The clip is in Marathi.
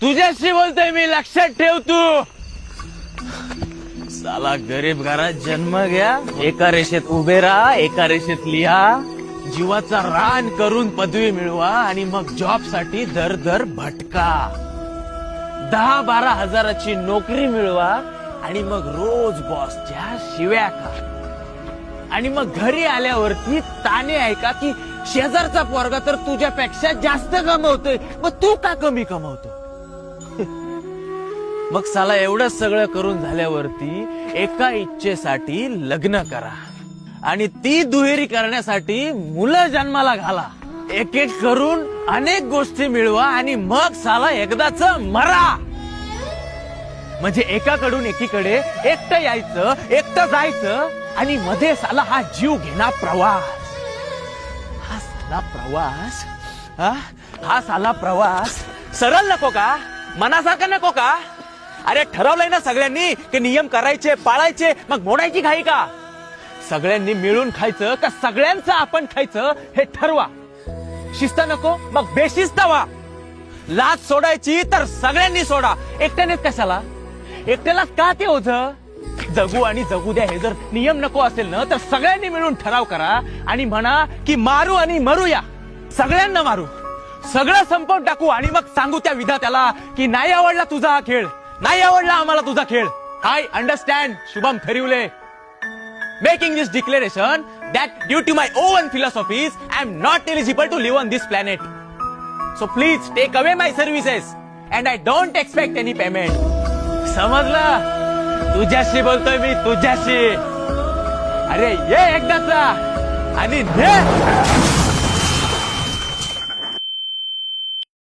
तुझ्याशी बोलतोय मी, लक्षात ठेव तू. साला गरीब घरात जन्म घ्या, एका रेषेत उभे राहा, एका रेषेत लिहा, जीवाचा रान करून पदवी मिळवा आणि मग जॉब साठी दर दर भटका. 10-12 हजाराची नोकरी मिळवा आणि मग रोज बॉसच्या शिव्या खा. आणि मग घरी आल्यावरती ताणे ऐका की शेजारचा पोरगा तर तुझ्यापेक्षा जास्त कमवतोय, मग तू का कमी कमवतो. मग साला एवढं सगळं करून झाल्यावरती एका इच्छेसाठी लग्न करा आणि ती दुहेरी करण्यासाठी मुलं जन्माला घाला. एक एक करून अनेक गोष्टी मिळवा आणि मग साला एकदाच मरा. म्हणजे एकाकडून एकीकडे एकटं यायचं, एकटं जायचं आणि मध्ये साला हा जीव घेणा प्रवास. हा साला प्रवास, हा साला प्रवास सरळ नको का, मनासारखं नको का. अरे ठरवलंय ना सगळ्यांनी की नियम करायचे, पाळायचे, मग मोडायची घाई का. सगळ्यांनी मिळून खायचं का सगळ्यांचं आपण खायचं हे ठरवा. शिस्त नको मग बेशिस्त व्हा. लाज सोडायची तर सगळ्यांनी सोडा, एकट्यानेच कशाला. एकट्यालाच का ते ओझं. जगू आणि जगू द्या हे जर नियम नको असेल ना तर सगळ्यांनी मिळून ठराव करा आणि म्हणा की मारू आणि मरूया, सगळ्यांना मारू, सगळं संपवून टाकू आणि मग सांगू त्या विधात्याला की नाही आवडला तुझा हा खेळ, नाही आवडला आम्हाला तुझा खेळ. I understand Shubham Kharivale making this declaration that due to my own philosophies I am not eligible to live on this planet. So please take away my services and I don't expect any payment. समजलं. तुझ्याशी बोलतोय मी, तुझ्याशी. अरे ये एकदाचा आणि ने